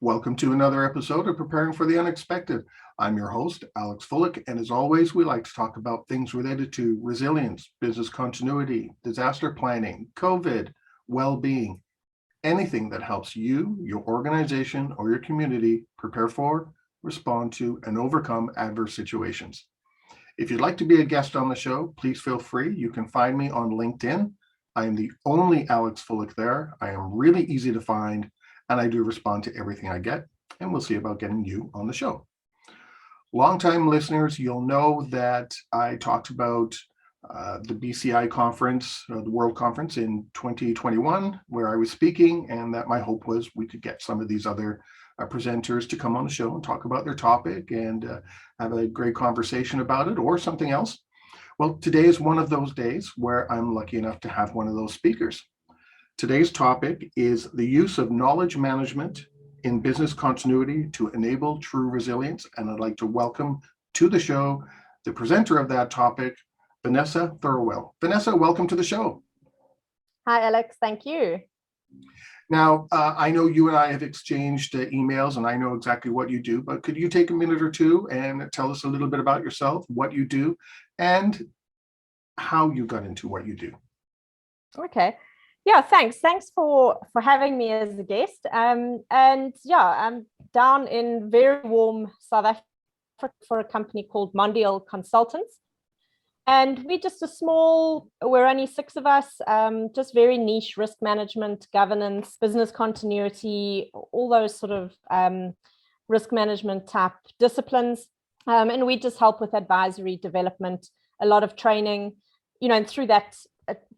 Welcome to another episode of Preparing for the Unexpected. I'm your host, Alex Fullick, and as always, we like to talk about things related to resilience, business continuity, disaster planning, COVID, well-being, anything that helps you, your organization, or your community prepare for, respond to, and overcome adverse situations. If you'd like to be a guest on the show, please feel free. You can find me on LinkedIn. I am the only Alex Fullick there. I am really easy to find, and I do respond to everything I get, and we'll see about getting you on the show. Longtime listeners, you'll know that I talked about the BCI conference, the World Conference in 2021, where I was speaking, and that my hope was we could get some of these other presenters to come on the show and talk about their topic and have a great conversation about it or something else. Well, today is one of those days where I'm lucky enough to have one of those speakers. Today's topic is the use of knowledge management in business continuity to enable true resilience. And I'd like to welcome to the show the presenter of that topic, Vanessa Thurlwell. Vanessa, welcome to the show. Hi, Alex. Thank you. Now, I know you and I have exchanged emails and I know exactly what you do, but could you take a minute or two and tell us a little bit about yourself, what you do, and how you got into what you do? Okay. Yeah, thanks. Thanks for having me as a guest. And yeah, I'm down in very warm South Africa for a company called Mondial Consultants. And we're only 6 of us, just very niche risk management, governance, business continuity, all those sort of risk management type disciplines. And we just help with advisory development, a lot of training, and through that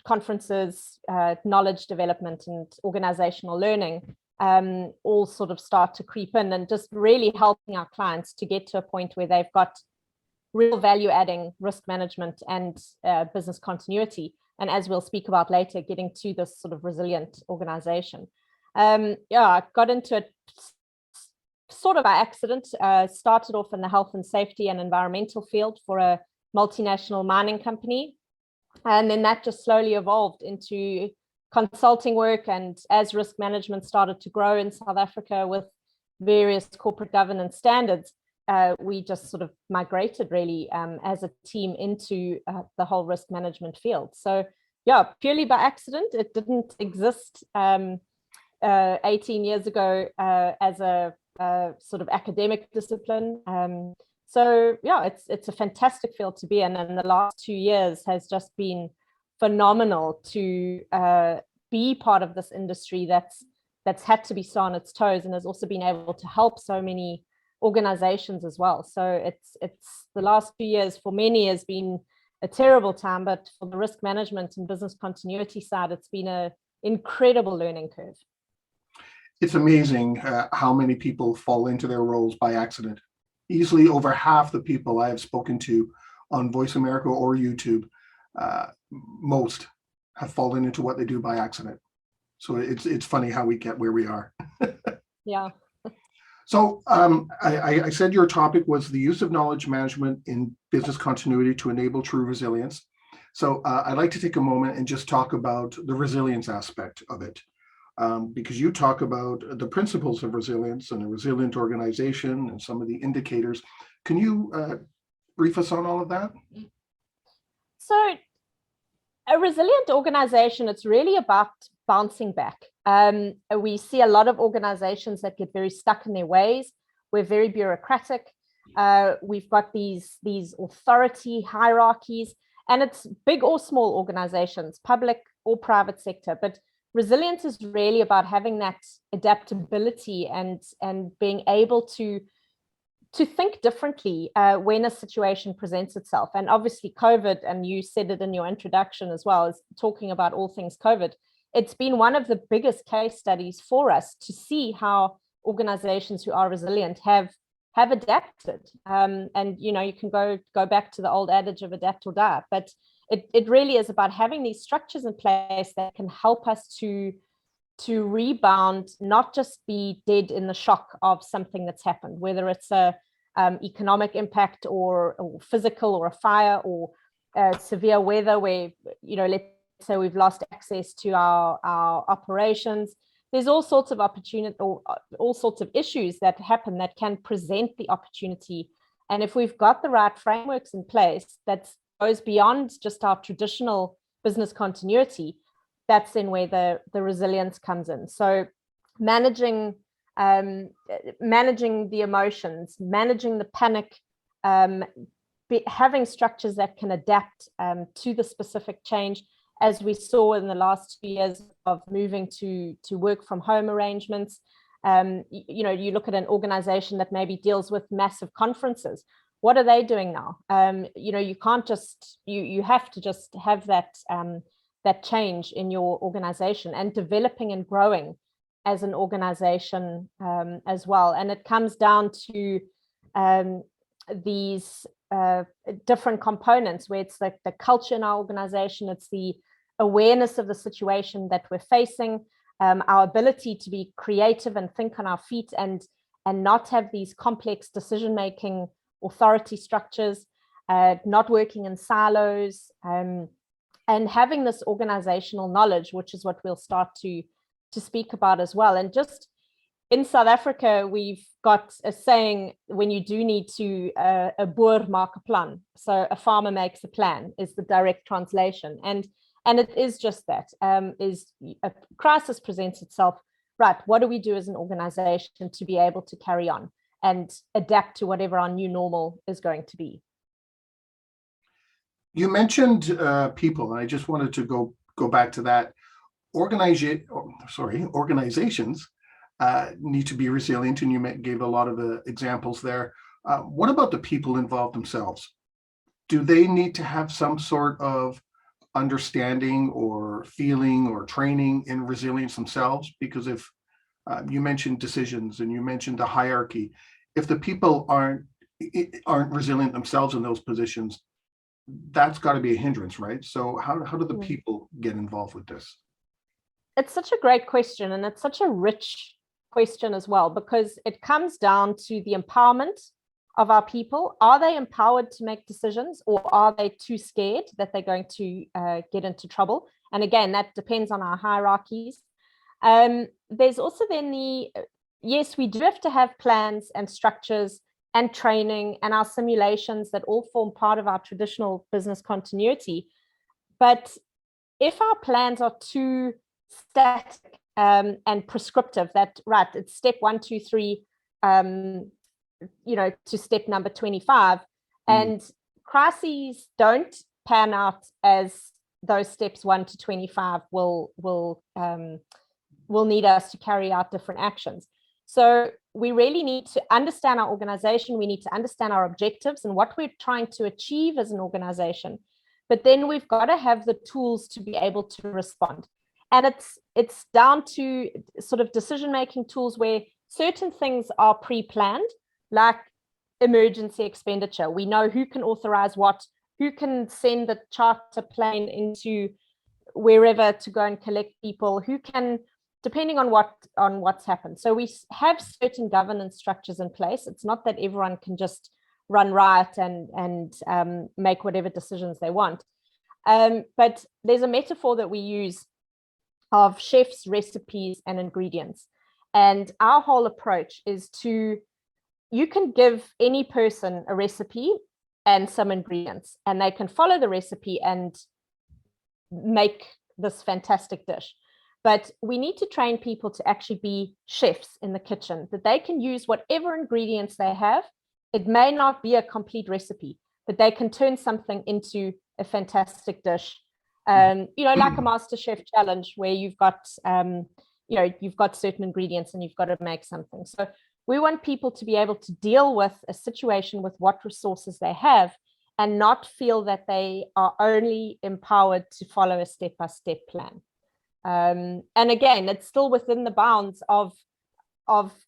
conferences, knowledge development and organizational learning all sort of start to creep in, and just really helping our clients to get to a point where they've got real value adding risk management and business continuity. And as we'll speak about later, getting to this sort of resilient organization. I got into it sort of by accident, started off in the health and safety and environmental field for a multinational mining company. And then that just slowly evolved into consulting work. And as risk management started to grow in South Africa with various corporate governance standards, we just sort of migrated really as a team into the whole risk management field. So yeah, purely by accident. It didn't exist 18 years ago as a sort of academic discipline. So yeah, it's a fantastic field to be in, and the last 2 years has just been phenomenal to be part of this industry that's had to be still on its toes and has also been able to help so many organizations as well. So it's the last few years for many has been a terrible time, but for the risk management and business continuity side, it's been an incredible learning curve. It's amazing how many people fall into their roles by accident. Easily over half the people I have spoken to on Voice America or YouTube, most have fallen into what they do by accident. So it's funny how we get where we are. Yeah. So I said your topic was the use of knowledge management in business continuity to enable true resilience. So I'd like to take a moment and just talk about the resilience aspect of it. Because you talk about the principles of resilience and a resilient organization and some of the indicators. Can you brief us on all of that? So a resilient organization, it's really about bouncing back. We see a lot of organizations that get very stuck in their ways. We're very bureaucratic. We've got these authority hierarchies, and it's big or small organizations, public or private sector. But resilience is really about having that adaptability and being able to think differently when a situation presents itself. And obviously COVID, and you said it in your introduction as well, is talking about all things COVID. It's been one of the biggest case studies for us to see how organizations who are resilient have adapted. And you can go back to the old adage of adapt or die, but it really is about having these structures in place that can help us to rebound, not just be dead in the shock of something that's happened, whether it's a economic impact or physical, or a fire, or severe weather where, let's say we've lost access to our operations. there's all sorts of opportunity or all sorts of issues that happen that can present the opportunity. And if we've got the right frameworks in place that goes beyond just our traditional business continuity, that's then where the resilience comes in. So managing the emotions, managing the panic, having structures that can adapt to the specific change, as we saw in the last 2 years of moving to work from home arrangements. You look at an organization that maybe deals with massive conferences. What are they doing now? You can't just, you have to just have that change in your organization and developing and growing as an organization as well. And it comes down to these different components where it's like the culture in our organization, it's the awareness of the situation that we're facing, our ability to be creative and think on our feet and not have these complex decision-making authority structures, not working in silos, and having this organizational knowledge, which is what we'll start to speak about as well. And just in South Africa, we've got a saying, when you do need to, a boer maak 'n plan. So a farmer makes a plan is the direct translation. And it is just that, is a crisis presents itself, right? What do we do as an organization to be able to carry on and adapt to whatever our new normal is going to be? You mentioned people, and I just wanted to go back to that. Organizations need to be resilient, and you gave a lot of the examples there. What about the people involved themselves? Do they need to have some sort of understanding or feeling or training in resilience themselves? Because if you mentioned decisions and you mentioned the hierarchy, if the people aren't resilient themselves in those positions, that's got to be a hindrance, right? So how do the people get involved with this? It's such a great question, and it's such a rich question as well, because it comes down to the empowerment of our people. Are they empowered to make decisions, or are they too scared that they're going to get into trouble? And again, that depends on our hierarchies. There's also then yes, we do have to have plans and structures and training and our simulations that all form part of our traditional business continuity. But if our plans are too static and prescriptive, that, right, it's step 1, 2, 3, to step number 25, and crises don't pan out as those steps 1 to 25 will need us to carry out different actions. So we really need to understand our organization. We need to understand our objectives and what we're trying to achieve as an organization. But then we've got to have the tools to be able to respond. And it's down to sort of decision-making tools where certain things are pre-planned, like emergency expenditure. We know who can authorize what, who can send the charter plane into wherever to go and collect people, who can, depending on what's happened. So we have certain governance structures in place. It's not that everyone can just run riot and make whatever decisions they want. But there's a metaphor that we use of chefs, recipes, and ingredients. And our whole approach is you can give any person a recipe and some ingredients, and they can follow the recipe and make this fantastic dish. But we need to train people to actually be chefs in the kitchen, that they can use whatever ingredients they have. It may not be a complete recipe, but they can turn something into a fantastic dish. Like a Master Chef challenge where you've got certain ingredients and you've got to make something. So we want people to be able to deal with a situation with what resources they have and not feel that they are only empowered to follow a step-by-step plan. And again, it's still within the bounds of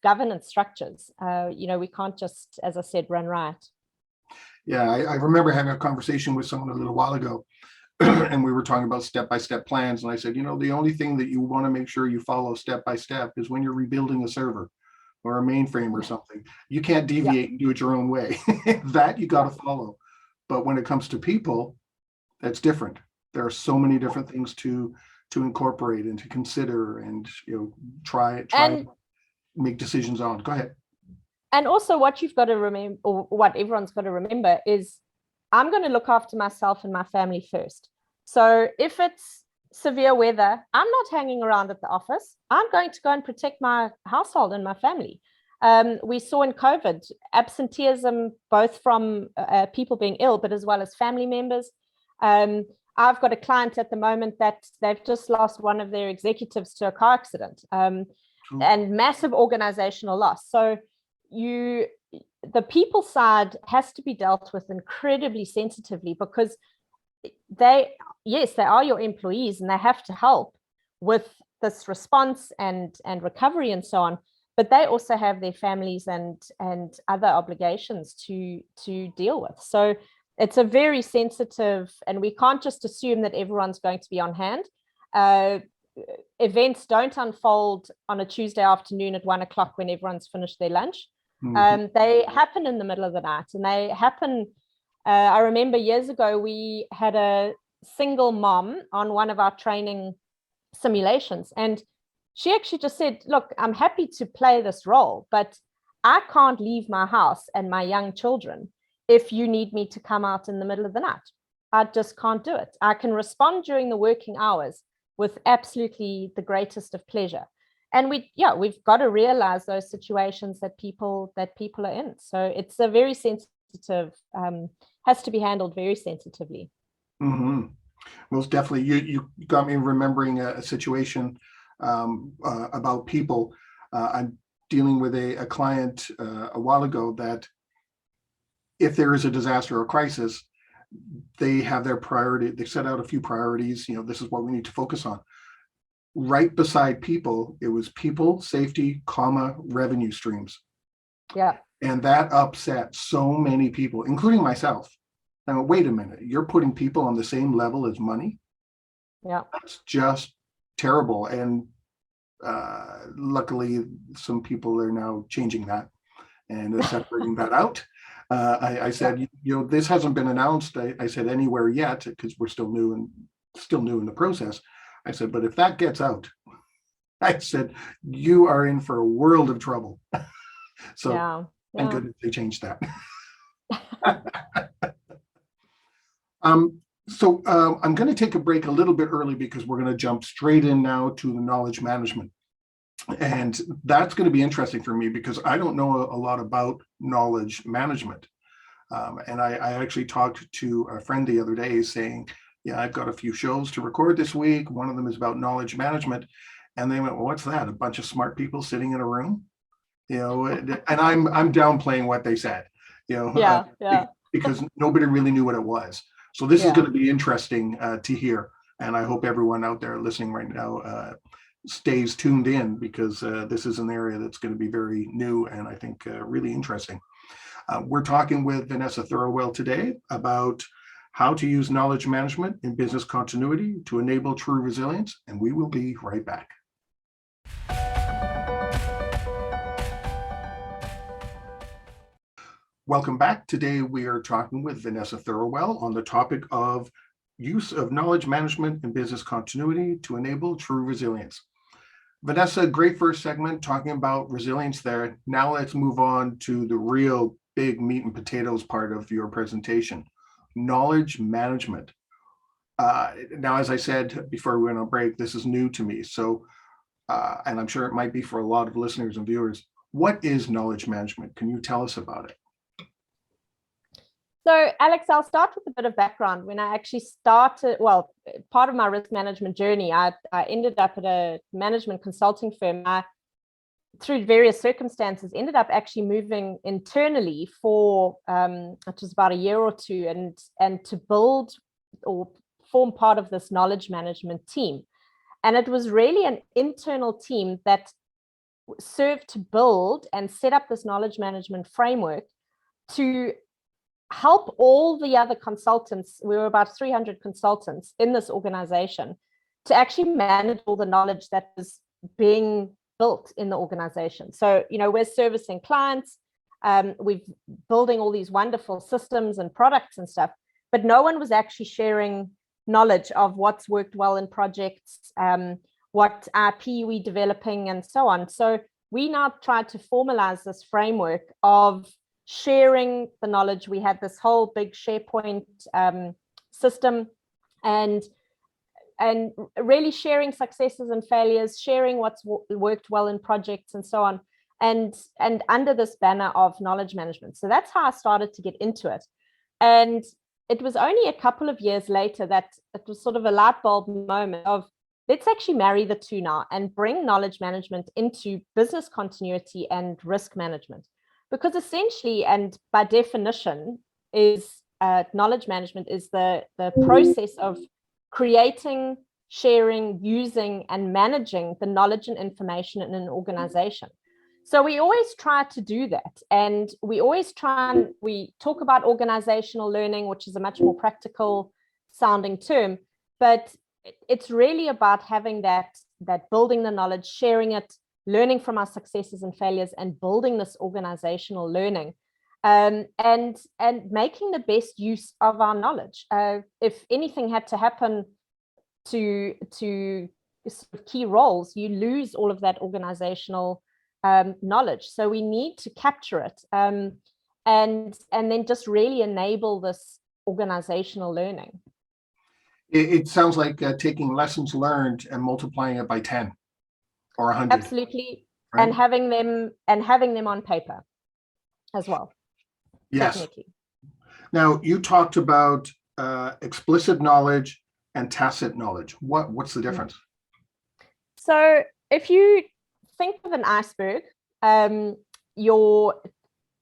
governance structures. We can't just, as I said, run riot. Yeah, I remember having a conversation with someone a little while ago, and we were talking about step-by-step plans. And I said, the only thing that you want to make sure you follow step-by-step is when you're rebuilding a server or a mainframe or something. You can't deviate and do it your own way. That you got to follow. But when it comes to people, that's different. There are so many different things to to incorporate and to consider and try And make decisions on. Go ahead. And also what you've got to remember, or what everyone's got to remember, is I'm going to look after myself and my family first. So if it's severe weather, I'm not hanging around at the office. I'm going to go and protect my household and my family. We saw in COVID absenteeism, both from people being ill, but as well as family members. I've got a client at the moment that they've just lost one of their executives to a car accident, and massive organizational loss. So the people side has to be dealt with incredibly sensitively, because they are your employees and they have to help with this response and recovery and so on, but they also have their families and other obligations to deal with. So it's a very sensitive, and we can't just assume that everyone's going to be on hand. Events don't unfold on a Tuesday afternoon at 1 o'clock when everyone's finished their lunch. They happen in the middle of the night, and they happen. I remember years ago, we had a single mom on one of our training simulations, and she actually just said, look, I'm happy to play this role, but I can't leave my house and my young children if you need me to come out in the middle of the night. I just can't do it. I can respond during the working hours with absolutely the greatest of pleasure. And we've got to realize those situations that people are in. So it's a very sensitive, has to be handled very sensitively. Mm-hmm. Most definitely. You got me remembering a situation about people. I'm dealing with a client a while ago that if there is a disaster or crisis, they have their priority. They set out a few priorities. This is what we need to focus on. Right beside people, it was people, safety, revenue streams. Yeah. And that upset so many people, including myself. Now, wait a minute, you're putting people on the same level as money? Yeah. That's just terrible. And luckily, some people are now changing that and separating that out. I said, this hasn't been announced. I said anywhere yet, because we're still new in the process. I said, but if that gets out, I said, you are in for a world of trouble. So thank goodness they changed that. So I'm going to take a break a little bit early, because we're going to jump straight in now to the knowledge management. And that's going to be interesting for me, because I don't know a lot about knowledge management. And I actually talked to a friend the other day saying, I've got a few shows to record this week. One of them is about knowledge management. And they went, well, what's that? A bunch of smart people sitting in a room? And I'm downplaying what they said, because nobody really knew what it was. So this is going to be interesting to hear. And I hope everyone out there listening right now stays tuned in, because this is an area that's going to be very new and I think really interesting. We're talking with Vanessa Thurlwell today about how to use knowledge management in business continuity to enable true resilience, and we will be right back. Welcome back. Today we are talking with Vanessa Thurlwell on the topic of use of knowledge management in business continuity to enable true resilience. Vanessa, great first segment talking about resilience there. Now let's move on to the real big meat and potatoes part of your presentation. Knowledge management. Now, as I said before we went on break, this is new to me. So, and I'm sure it might be for a lot of listeners and viewers. What is knowledge management? Can you tell us about it? So, Alex, I'll start with a bit of background. When I actually started, part of my risk management journey, I ended up at a management consulting firm. Through various circumstances, ended up actually moving internally for it was about a year or two, and to build or form part of this knowledge management team. And it was really an internal team that served to build and set up this knowledge management framework to help all the other consultants. We were about 300 consultants in this organization to actually manage all the knowledge that was being built in the organization. So, we're servicing clients, we're building all these wonderful systems and products and stuff, but no one was actually sharing knowledge of what's worked well in projects, what IP we're developing, and so on. So we now try to formalize this framework of sharing the knowledge. We had this whole big SharePoint system, and really sharing successes and failures, sharing what's worked well in projects and so on, and under this banner of knowledge management. So that's how I started to get into it. And it was only a couple of years later that it was sort of a light bulb moment of, let's actually marry the two now and bring knowledge management into business continuity and risk management. Because essentially, and by definition, is knowledge management is the process of creating, sharing, using, and managing the knowledge and information in an organization. So we always try to do that. And we always we talk about organizational learning, which is a much more practical sounding term, but it's really about having that building the knowledge, sharing it, learning from our successes and failures, and building this organizational learning, and making the best use of our knowledge. If anything had to happen to sort of key roles, you lose all of that organizational knowledge. So we need to capture it, and then just really enable this organizational learning. It sounds like taking lessons learned and multiplying it by 10 or 100. Absolutely, right? and having them on paper as well. Yes. Definitely. Now you talked about explicit knowledge and tacit knowledge. What's the difference? So if you think of an iceberg, your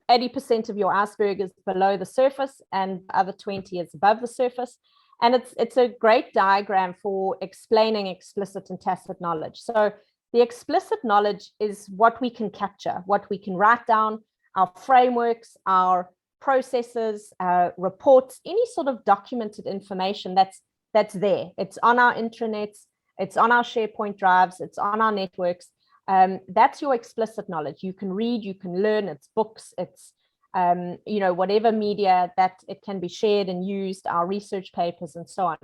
80% of your iceberg is below the surface and the other 20 is above the surface. And it's a great diagram for explaining explicit and tacit knowledge. So the explicit knowledge is what we can capture, what we can write down, our frameworks, our processes, reports, any sort of documented information that's there. It's on our intranets, it's on our SharePoint drives, it's on our networks. That's your explicit knowledge. You can read, you can learn, it's books, it's whatever media that it can be shared and used, our research papers and so on.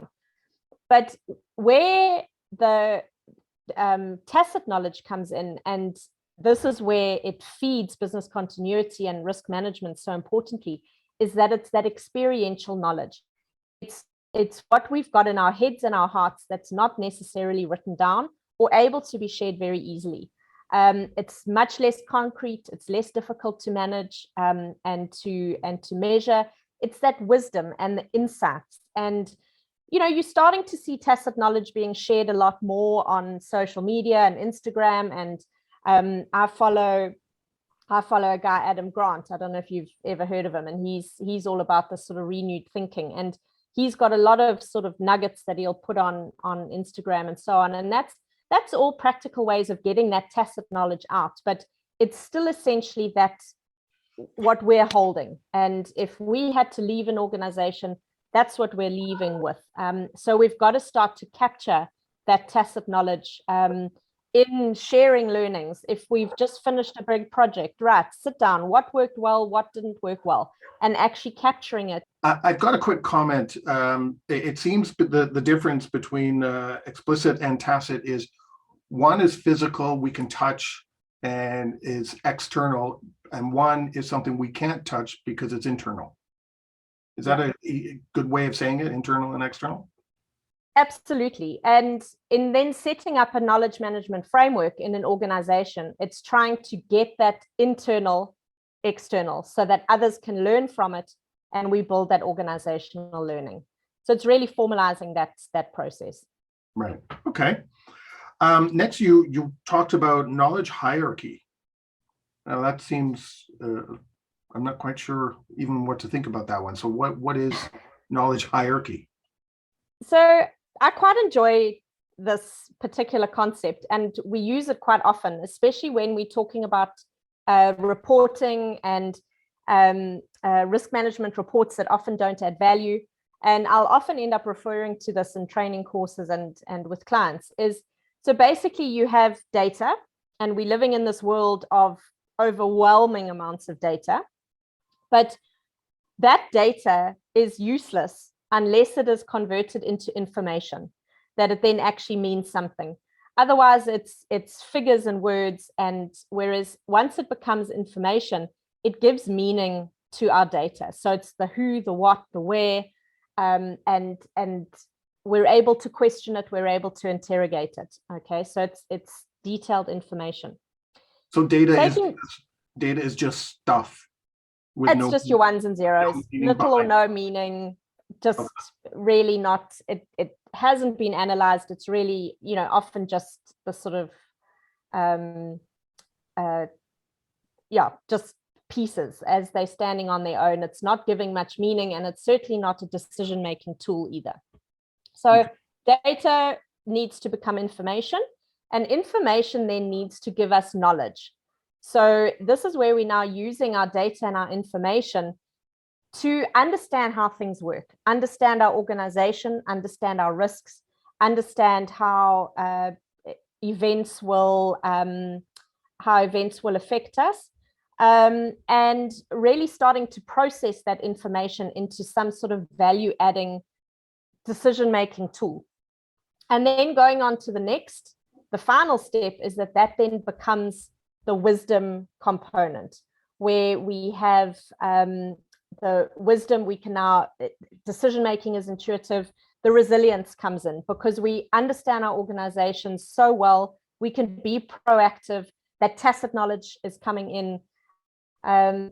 But where the tacit knowledge comes in, and this is where it feeds business continuity and risk management so importantly, is that it's that experiential knowledge. It's what we've got in our heads and our hearts that's not necessarily written down or able to be shared very easily. It's much less concrete, it's less difficult to manage and to measure. It's that wisdom and the insights. And you're starting to see tacit knowledge being shared a lot more on social media and Instagram. And I follow a guy, Adam Grant. I don't know if you've ever heard of him, and he's all about this sort of renewed thinking. And he's got a lot of sort of nuggets that he'll put on Instagram and so on. And that's all practical ways of getting that tacit knowledge out, but it's still essentially that's what we're holding. And if we had to leave an organization, that's what we're leaving with. So we've got to start to capture that tacit knowledge in sharing learnings. If we've just finished a big project, right, sit down, what worked well, what didn't work well, and actually capturing it. I've got a quick comment. It seems the difference between explicit and tacit is one is physical, we can touch and is external, and one is something we can't touch because it's internal. Is that a good way of saying it, internal and external? Absolutely. And in then setting up a knowledge management framework in an organization, it's trying to get that internal, external, so that others can learn from it and we build that organizational learning. So it's really formalizing that process. Right. Okay. Next, you talked about knowledge hierarchy. Now that seems, I'm not quite sure even what to think about that one. So what is knowledge hierarchy? So I quite enjoy this particular concept, and we use it quite often, especially when we're talking about reporting and risk management reports that often don't add value. And I'll often end up referring to this in training courses and with clients. So basically you have data, and we're living in this world of overwhelming amounts of data, but that data is useless unless it is converted into information, that it then actually means something. Otherwise, it's figures and words. And whereas once it becomes information, it gives meaning to our data. So it's the who, the what, the where, and we're able to question it. We're able to interrogate it. Okay, so it's detailed information. So data is just stuff. It's just your ones and zeros, little or no meaning. Just really not. It hasn't been analyzed. It's really, often just the sort of just pieces as they're standing on their own. It's not giving much meaning, and it's certainly not a decision-making tool either. So data needs to become information, and information then needs to give us knowledge. So this is where we're now using our data and our information to understand how things work, understand our organization, understand our risks, understand how events will affect us, and really starting to process that information into some sort of value-adding decision-making tool. And then going on to the final step is that then becomes the wisdom component, where we have the wisdom. We can now, decision-making is intuitive. The resilience comes in because we understand our organizations so well. We can be proactive. That tacit knowledge is coming in.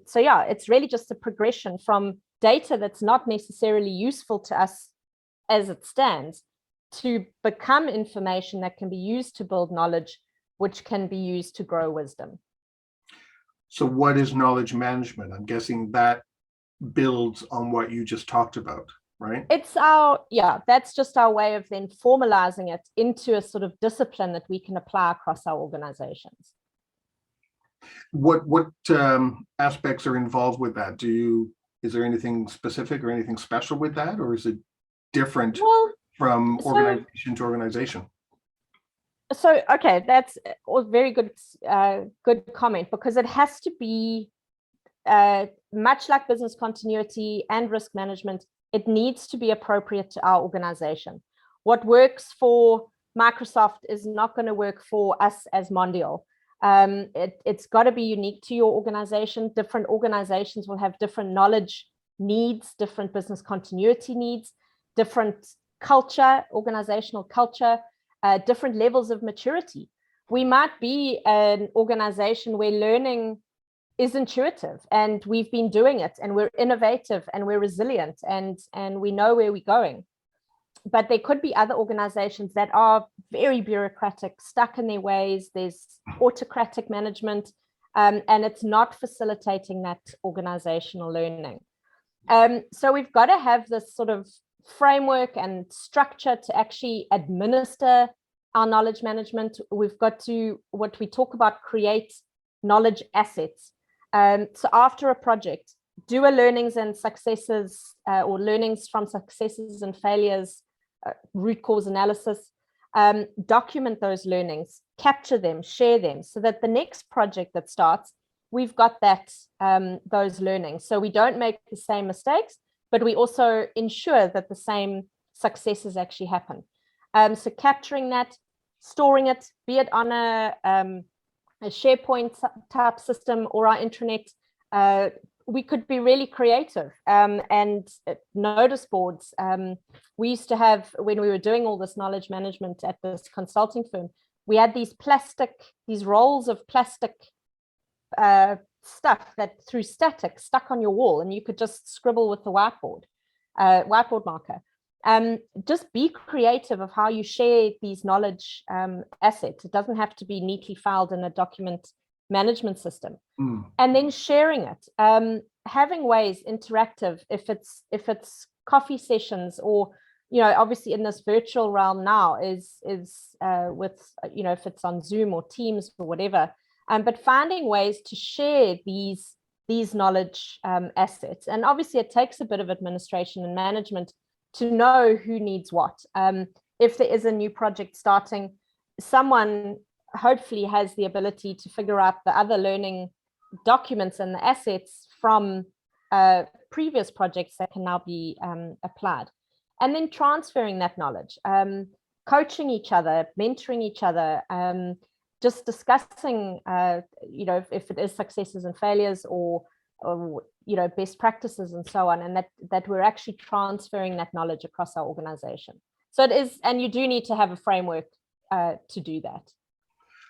So yeah, it's really just a progression from data that's not necessarily useful to us as it stands to become information that can be used to build knowledge, which can be used to grow wisdom. So what is knowledge management? I'm guessing that builds on what you just talked about, right? That's just our way of then formalizing it into a sort of discipline that we can apply across our organizations. What aspects are involved with that? Is there anything specific or anything special with that, or is it different from organization to organization? So, okay, that's a very good comment, because it has to be much like business continuity and risk management. It needs to be appropriate to our organization. What works for Microsoft is not going to work for us as Mondial. It's got to be unique to your organization. Different organizations will have different knowledge needs, different business continuity needs, different culture, organizational culture, different levels of maturity. We might be an organization where learning is intuitive and we've been doing it and we're innovative and we're resilient and we know where we're going. But there could be other organizations that are very bureaucratic, stuck in their ways. There's autocratic management, and it's not facilitating that organizational learning. So we've got to have this sort of framework and structure to actually administer our knowledge management. We've got to, what we talk about, create knowledge assets. So after a project, do a learnings and successes or learnings from successes and failures, root cause analysis, document those learnings, capture them, share them, so that the next project that starts, we've got that those learnings. So we don't make the same mistakes, but we also ensure that the same successes actually happen. So capturing that, storing it, be it on a SharePoint type system or our intranet, we could be really creative. And notice boards. We used to have, when we were doing all this knowledge management at this consulting firm, we had these rolls of plastic stuff that through static stuck on your wall, and you could just scribble with the whiteboard marker. Just be creative of how you share these knowledge assets. It doesn't have to be neatly filed in a document management system. And then sharing it, having ways interactive, if it's coffee sessions, or obviously in this virtual realm now is with if it's on Zoom or Teams or whatever, but finding ways to share these knowledge assets. And obviously it takes a bit of administration and management to know who needs what. If there is a new project starting, someone hopefully has the ability to figure out the other learning documents and the assets from previous projects that can now be applied. and then transferring that knowledge, coaching each other, mentoring each other, just discussing, if it is successes and failures, or best practices and so on, and that we're actually transferring that knowledge across our organization. So it is, and you do need to have a framework to do that.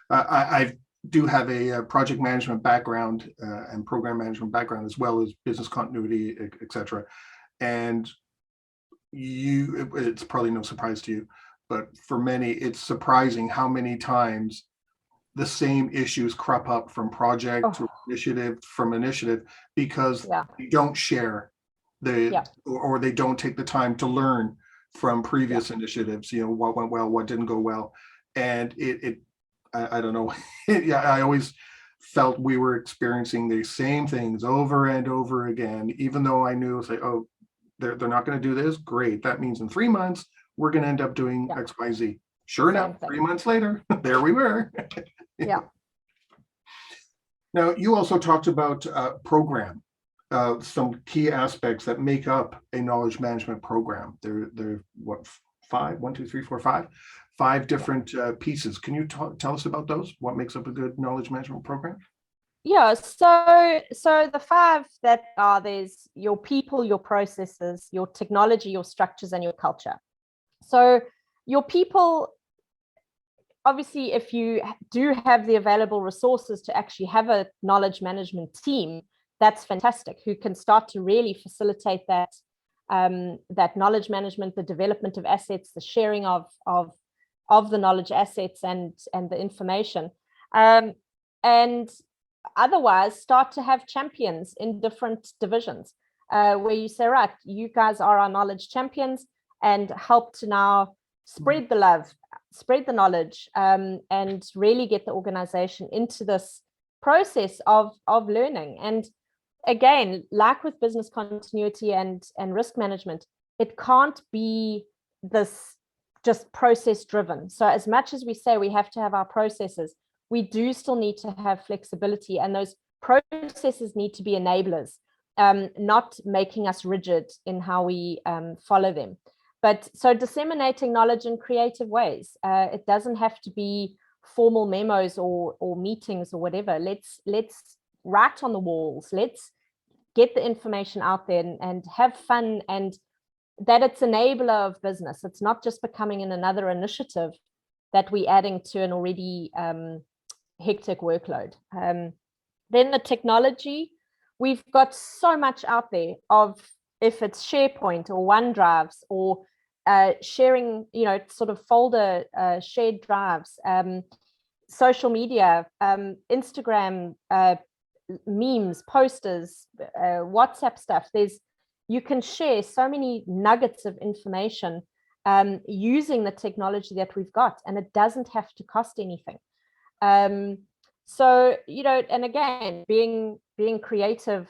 I do have a project management background and program management background, as well as business continuity, etc. And it's probably no surprise to you, but for many, it's surprising how many times the same issues crop up from project to initiative, because you don't share or they don't take the time to learn from previous initiatives, what went well, what didn't go well. And I don't know. I always felt we were experiencing the same things over and over again, even though I knew, they're not going to do this. Great. That means in 3 months, we're going to end up doing X, Y, Z. Sure enough, 3 months later, there we were. Yeah. Now, you also talked about program, some key aspects that make up a knowledge management program. There, what, 5 different pieces. Can you tell us about those? What makes up a good knowledge management program? Yeah, so the 5 that are, there's your people, your processes, your technology, your structures, and your culture. So your people, obviously, if you do have the available resources to actually have a knowledge management team, that's fantastic, who can start to really facilitate that that knowledge management, the development of assets, the sharing of the knowledge assets and the information. And otherwise, start to have champions in different divisions, where you say, right, you guys are our knowledge champions, and help to now spread the love, spread the knowledge, and really get the organization into this process of learning. And again, like with business continuity and risk management, it can't be this just process driven. So as much as we say we have to have our processes, we do still need to have flexibility, and those processes need to be enablers, not making us rigid in how we follow them. But so disseminating knowledge in creative ways. It doesn't have to be formal memos or meetings or whatever. Let's write on the walls. Let's get the information out there and have fun, and that it's enabler of business. It's not just becoming another initiative that we're adding to an already hectic workload. Then the technology, we've got so much out there of, if it's SharePoint or OneDrives or sharing, sort of folder shared drives, social media, Instagram, memes, posters, WhatsApp stuff. You can share so many nuggets of information using the technology that we've got, and it doesn't have to cost anything. So, and again, being creative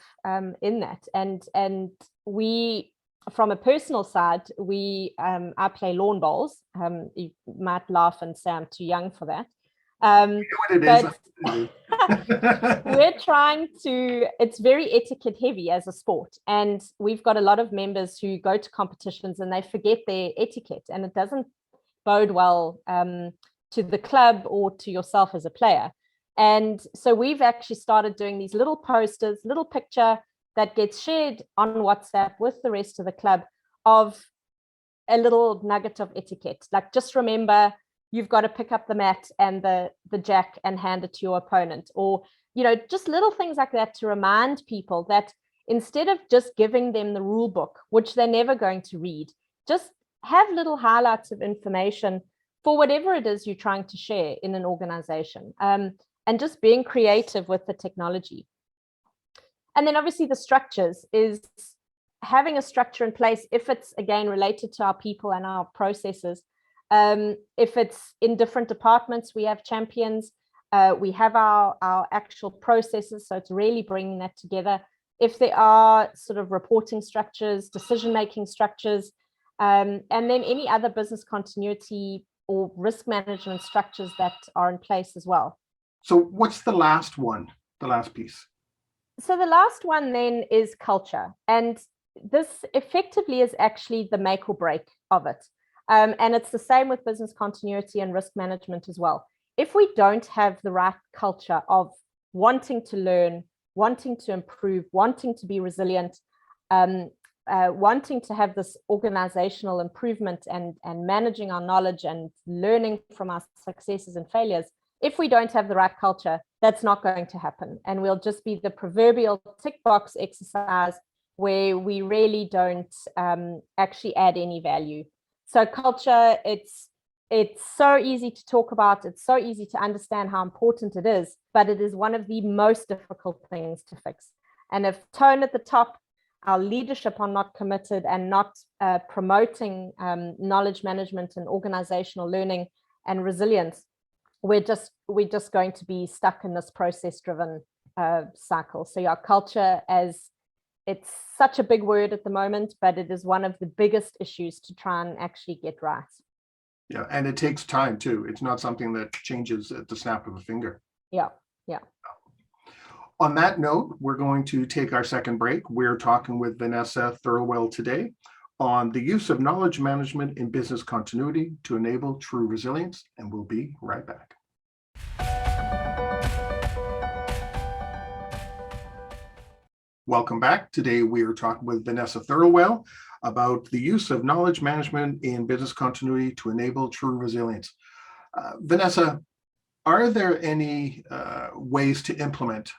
in that, and we, from a personal side, I play lawn bowls. You might laugh and say I'm too young for that. But we're trying to, it's very etiquette heavy as a sport, and we've got a lot of members who go to competitions and they forget their etiquette, and it doesn't bode well to the club or to yourself as a player. And so we've actually started doing these little posters, little picture that gets shared on WhatsApp with the rest of the club, of a little nugget of etiquette. Like, just remember, you've got to pick up the mat and the jack and hand it to your opponent, or, just little things like that to remind people that instead of just giving them the rule book, which they're never going to read, just have little highlights of information for whatever it is you're trying to share in an organization, and just being creative with the technology. And then obviously the structures is having a structure in place, if it's, again, related to our people and our processes. If it's in different departments, we have champions, we have our actual processes. So it's really bringing that together. If there are sort of reporting structures, decision-making structures, and then any other business continuity or risk management structures that are in place as well. So what's the last one, the last piece? So the last one then is culture. And this effectively is actually the make or break of it. And it's the same with business continuity and risk management as well. If we don't have the right culture of wanting to learn, wanting to improve, wanting to be resilient, wanting to have this organizational improvement and managing our knowledge and learning from our successes and failures, if we don't have the right culture, that's not going to happen. And we'll just be the proverbial tick box exercise where we really don't actually add any value. So culture, it's so easy to talk about. It's so easy to understand how important it is, but it is one of the most difficult things to fix. And if tone at the top, our leadership are not committed and not promoting knowledge management and organizational learning and resilience, we're just going to be stuck in this process-driven cycle. So our culture, as it's such a big word at the moment, but it is one of the biggest issues to try and actually get right. Yeah, and it takes time too. It's not something that changes at the snap of a finger. Yeah. On that note, we're going to take our second break. We're talking with Vanessa Thurlwell today on the use of knowledge management in business continuity to enable true resilience, and we'll be right back. Welcome back. Today we are talking with Vanessa Thurlwell about the use of knowledge management in business continuity to enable true resilience. Vanessa, are there any ways to implement,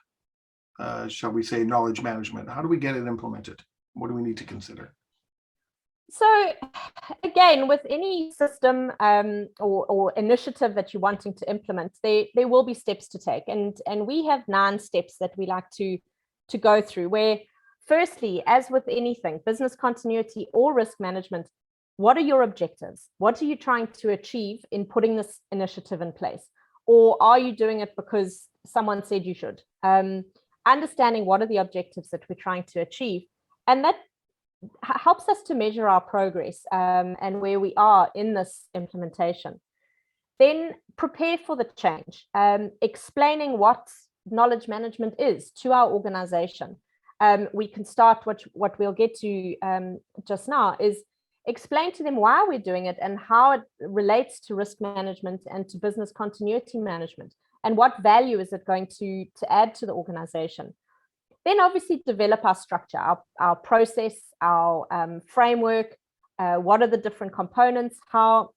shall we say, knowledge management? How do we get it implemented? What do we need to consider? So again, with any system or initiative that you're wanting to implement, there will be steps to take. And we have 9 steps that we like to go through, where firstly, as with anything, business continuity or risk management, what are your objectives? What are you trying to achieve in putting this initiative in place? Or are you doing it because someone said you should? Understanding what are the objectives that we're trying to achieve. And that helps us to measure our progress and where we are in this implementation. Then prepare for the change, explaining what knowledge management is to our organization. We can start what we'll get to just now is explain to them why we're doing it and how it relates to risk management and to business continuity management, and what value is it going to add to the organization. Then obviously develop our structure, our process, our framework, what are the different components, how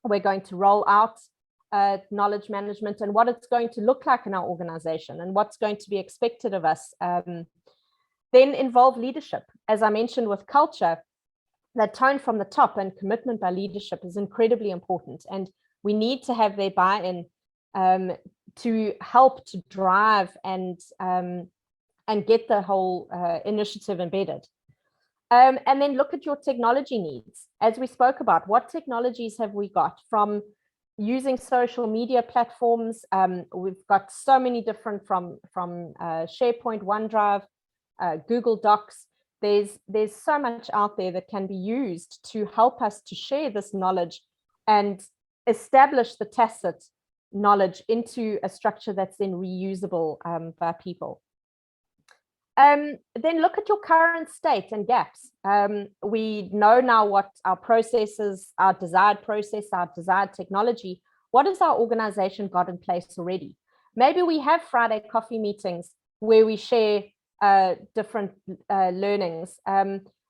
we're going to roll out knowledge management and what it's going to look like in our organization and what's going to be expected of us. Then involve leadership. As I mentioned with culture, that tone from the top and commitment by leadership is incredibly important. And we need to have their buy-in to help to drive and get the whole initiative embedded. And then look at your technology needs. As we spoke about, what technologies have we got from using social media platforms? We've got so many different from SharePoint, OneDrive, Google Docs. There's so much out there that can be used to help us to share this knowledge and establish the tacit knowledge into a structure that's then reusable by people. Then look at your current state and gaps. We know now what our processes, our desired process, our desired technology. What has our organization got in place already? Maybe we have Friday coffee meetings where we share different learnings.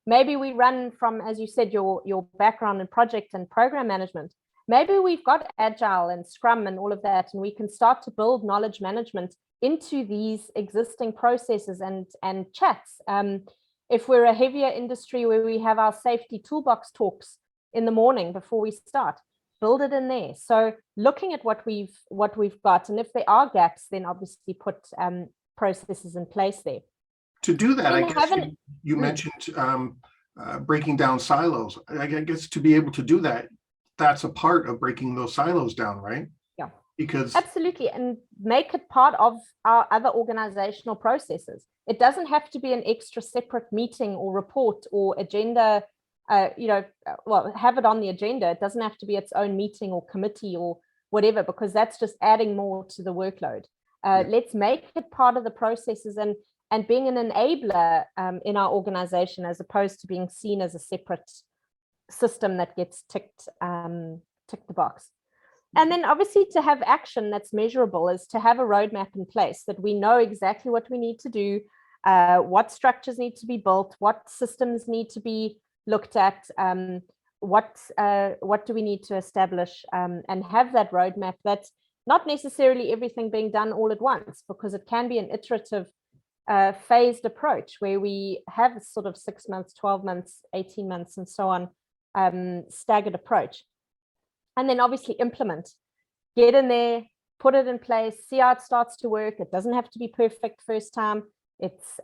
Maybe we run from, as you said, your background in project and program management. Maybe we've got Agile and Scrum and all of that, and we can start to build knowledge management into these existing processes and chats. If we're a heavier industry where we have our safety toolbox talks in the morning before we start, build it in there. So looking at what we've got, and if there are gaps, then obviously put processes in place there. To do that, I guess you mentioned breaking down silos. I guess to be able to do that, that's a part of breaking those silos down, right? Yeah, because absolutely, and make it part of our other organizational processes. It doesn't have to be an extra separate meeting or report or agenda. Well, have it on the agenda. It doesn't have to be its own meeting or committee or whatever, because that's just adding more to the workload. Let's make it part of the processes, and and being an enabler in our organization, as opposed to being seen as a separate system that gets ticked the box. And then obviously to have action that's measurable is to have a roadmap in place that we know exactly what we need to do, what structures need to be built, what systems need to be looked at, what do we need to establish, and have that roadmap. That's not necessarily everything being done all at once, because it can be an iterative phased approach where we have a sort of 6 months, 12 months, 18 months, and so on, staggered approach. And then obviously implement, get in there, put it in place, see how it starts to work. It doesn't have to be perfect first time. It's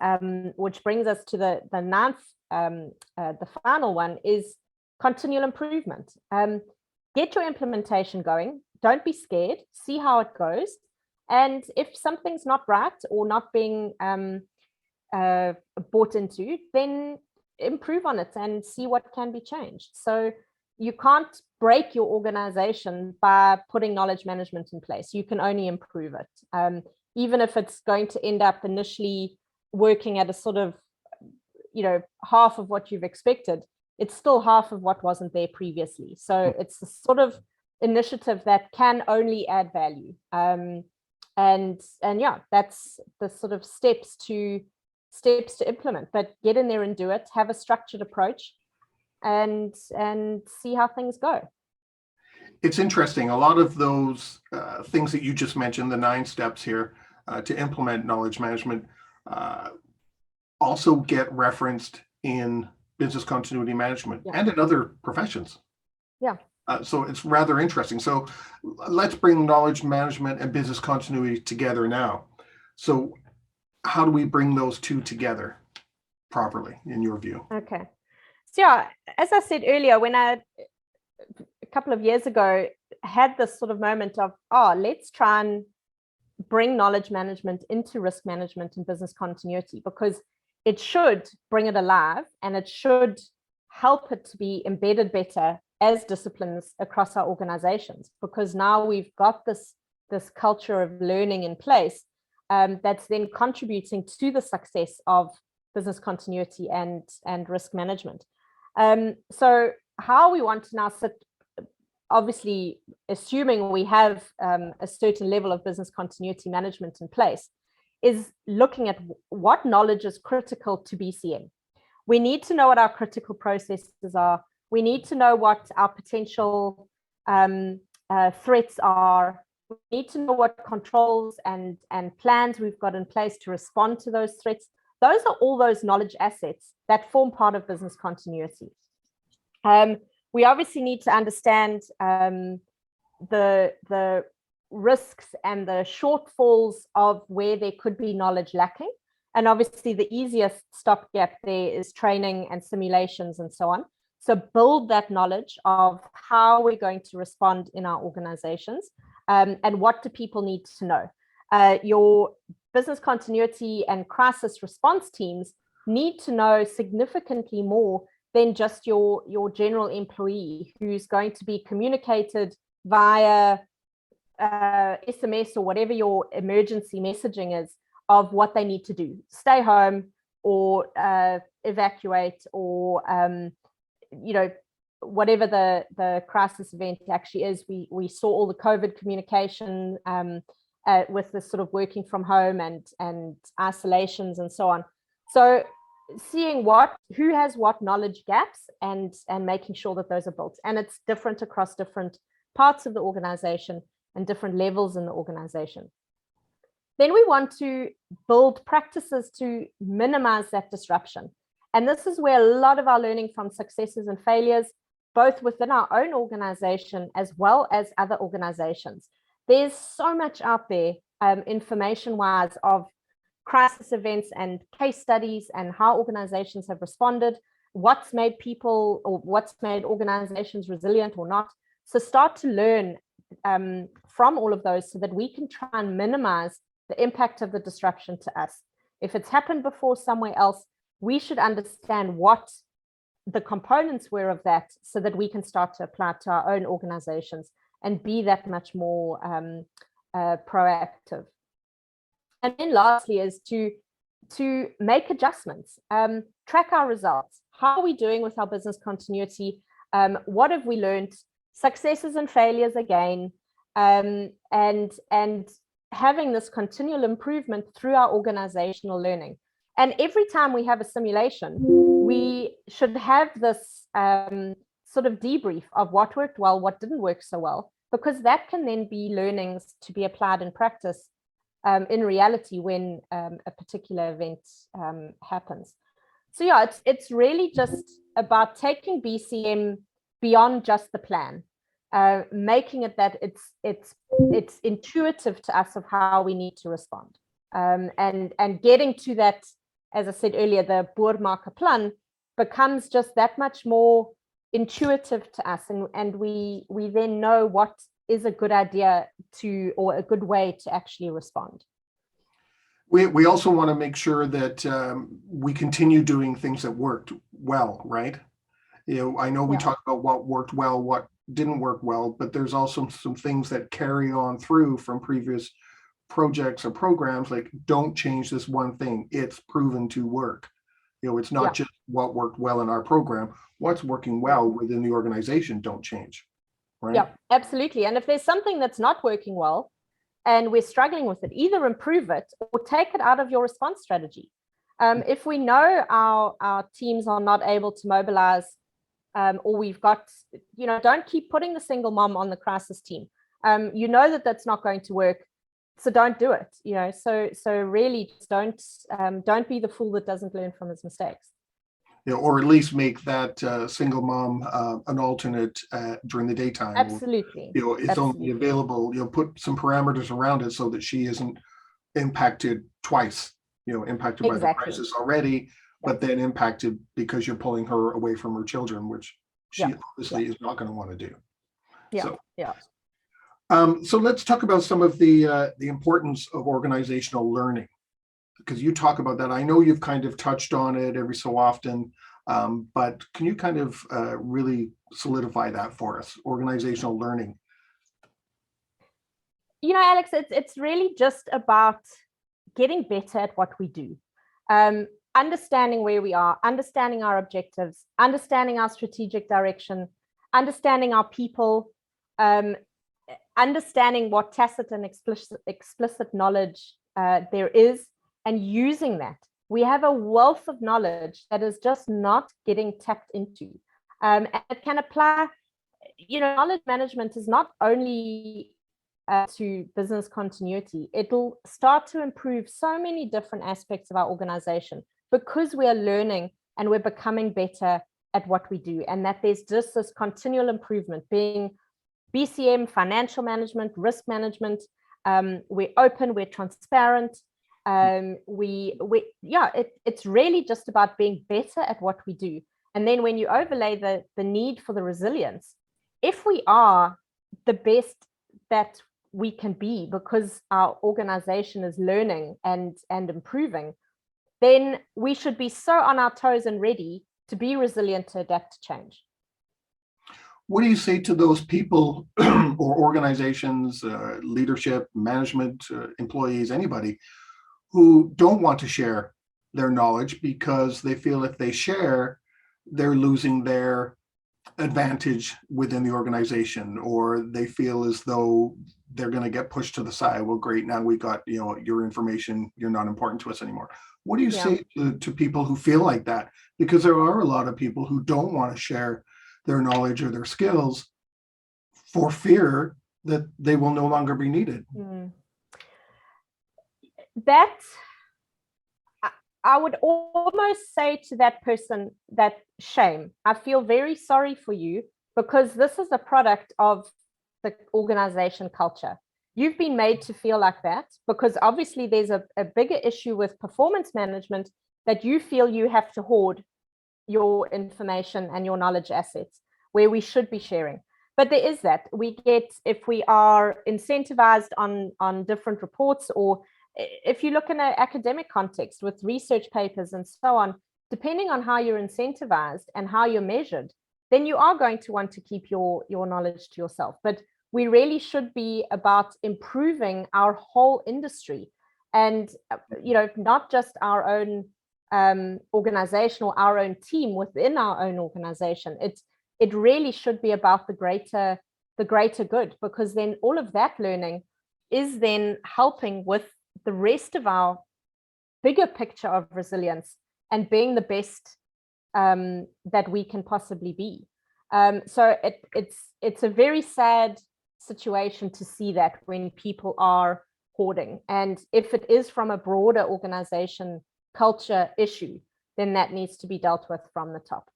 which brings us to the ninth, the final one is continual improvement. Get your implementation going. Don't be scared. See how it goes. And if something's not right or not being bought into, then improve on it and see what can be changed. So you can't break your organization by putting knowledge management in place. You can only improve it. Even if it's going to end up initially working at a sort of, half of what you've expected, it's still half of what wasn't there previously. So it's the sort of initiative that can only add value. And yeah, that's the sort of steps to implement, but get in there and do it, have a structured approach, and see how things go. It's interesting. A lot of those things that you just mentioned, the 9 steps here to implement knowledge management, also get referenced in business continuity management and in other professions. Yeah. So it's rather interesting. So let's bring knowledge management and business continuity together now. So how do we bring those two together properly, in your view? Okay. So yeah, as I said earlier, when a couple of years ago had this sort of moment of, let's try and bring knowledge management into risk management and business continuity, because it should bring it alive and it should help it to be embedded better as disciplines across our organizations, because now we've got this culture of learning in place that's then contributing to the success of business continuity and risk management. So how we want to now sit, obviously assuming we have a certain level of business continuity management in place, is looking at what knowledge is critical to BCM. We need to know what our critical processes are. We need to know what our potential threats are. We need to know what controls and plans we've got in place to respond to those threats. Those are all those knowledge assets that form part of business continuity. We obviously need to understand the risks and the shortfalls of where there could be knowledge lacking. And obviously the easiest stopgap there is training and simulations and so on. So build that knowledge of how we're going to respond in our organizations, and what do people need to know. Your business continuity and crisis response teams need to know significantly more than just your general employee, who's going to be communicated via SMS or whatever your emergency messaging is of what they need to do. Stay home or evacuate or whatever the crisis event actually is. We saw all the COVID communication with this sort of working from home and isolations and so on. So seeing who has what knowledge gaps and making sure that those are built. And it's different across different parts of the organization and different levels in the organization. Then we want to build practices to minimize that disruption. And this is where a lot of our learning from successes and failures, both within our own organization as well as other organizations. There's so much out there, information-wise, of crisis events and case studies and how organizations have responded, what's made people or what's made organizations resilient or not. So start to learn from all of those so that we can try and minimize the impact of the disruption to us. If it's happened before somewhere else, we should understand what the components were of that so that we can start to apply it to our own organizations and be that much more proactive. And then lastly is to to make adjustments, track our results. How are we doing with our business continuity? What have we learned? Successes and failures again, and having this continual improvement through our organizational learning. And every time we have a simulation, we should have this sort of debrief of what worked well, what didn't work so well, because that can then be learnings to be applied in practice in reality when a particular event happens. So yeah, it's really just about taking BCM beyond just the plan, making it that it's intuitive to us of how we need to respond, and getting to that, as I said earlier, the boermaker plan becomes just that much more intuitive to us, and we then know what is a good idea to, or a good way to actually respond. We also want to make sure that we continue doing things that worked well, right? I know we talked about what worked well, what didn't work well, but there's also some things that carry on through from previous projects or programs, like don't change this one thing. It's proven to work. It's not just what worked well in our program. What's working well within the organization, don't change. Right? Yeah, absolutely. And if there's something that's not working well and we're struggling with it, either improve it or take it out of your response strategy. If we know our teams are not able to mobilize, or we've got, don't keep putting the single mom on the crisis team. That's not going to work. So don't do it, so really just don't be the fool that doesn't learn from his mistakes. Or at least make that single mom an alternate during the daytime. Absolutely. Or, it's only available, put some parameters around it so that she isn't impacted twice, impacted by the crisis already, but then impacted because you're pulling her away from her children, which she obviously is not going to want to do. So let's talk about some of the importance of organizational learning, because you talk about that. I know you've kind of touched on it every so often, but can you kind of really solidify that for us, organizational learning? Alex, it's really just about getting better at what we do, understanding where we are, understanding our objectives, understanding our strategic direction, understanding our people, understanding what tacit and explicit knowledge there is, and using that. We have a wealth of knowledge that is just not getting tapped into. And it can apply, knowledge management is not only to business continuity. It'll start to improve so many different aspects of our organization because we are learning and we're becoming better at what we do. And that there's just this continual improvement, being BCM, financial management, risk management. We're open, we're transparent. It's really just about being better at what we do. And then when you overlay the need for the resilience, if we are the best that we can be because our organization is learning and improving, then we should be so on our toes and ready to be resilient to adapt to change. What do you say to those people or organizations, leadership, management, employees, anybody who don't want to share their knowledge because they feel if they share, they're losing their advantage within the organization, or they feel as though they're going to get pushed to the side? Well, great, now we got your information, you're not important to us anymore. What do you say to people who feel like that? Because there are a lot of people who don't want to share their knowledge or their skills for fear that they will no longer be needed. That I would almost say to that person, that shame. I feel very sorry for you because this is a product of the organization culture. You've been made to feel like that because obviously there's a bigger issue with performance management, that you feel you have to hoard your information and your knowledge assets where we should be sharing. But there is that. We get, if we are incentivized on different reports, or if you look in an academic context with research papers and so on, depending on how you're incentivized and how you're measured, then you are going to want to keep your knowledge to yourself. But we really should be about improving our whole industry. And, not just our own organization or our own team within our own organization. It really should be about the greater good, because then all of that learning is then helping with the rest of our bigger picture of resilience and being the best that we can possibly be. So it's a very sad situation to see that when people are hoarding. And if it is from a broader organization culture issue, then that needs to be dealt with from the top.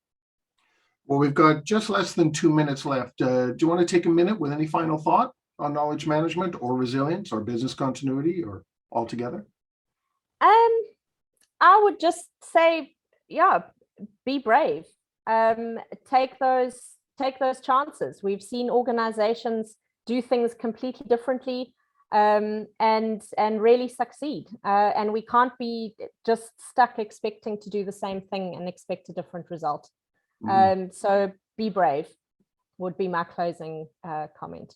Well, we've got just less than 2 minutes left. Do you want to take a minute with any final thought on knowledge management or resilience or business continuity or altogether? I would just say, be brave. Take those chances. We've seen organizations do things completely differently and really succeed. And we can't be just stuck expecting to do the same thing and expect a different result. So be brave would be my closing comment.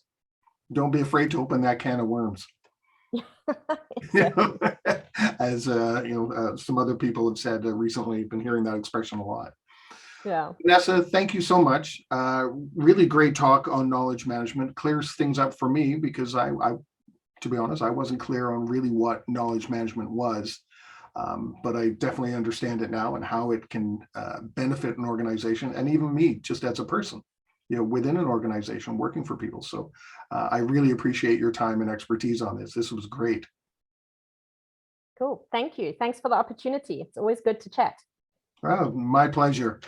Don't be afraid to open that can of worms. As some other people have said recently, been hearing that expression a lot. Yeah. Vanessa, thank you so much. Really great talk on knowledge management. Clears things up for me, because I to be honest, I wasn't clear on really what knowledge management was. But I definitely understand it now and how it can benefit an organization, and even me just as a person, within an organization working for people. So I really appreciate your time and expertise on this. This was great. Cool. Thank you. Thanks for the opportunity. It's always good to chat. Oh, my pleasure.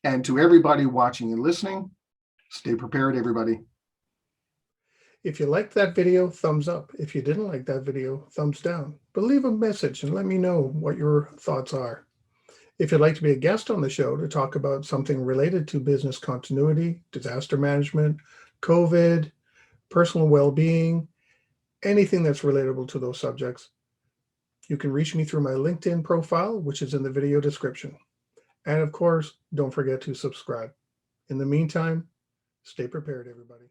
And to everybody watching and listening, stay prepared, everybody. If you liked that video, thumbs up. If you didn't like that video, thumbs down. But leave a message and let me know what your thoughts are. If you'd like to be a guest on the show to talk about something related to business continuity, disaster management, COVID, personal well-being, anything that's relatable to those subjects, you can reach me through my LinkedIn profile, which is in the video description. And of course, don't forget to subscribe. In the meantime, stay prepared, everybody.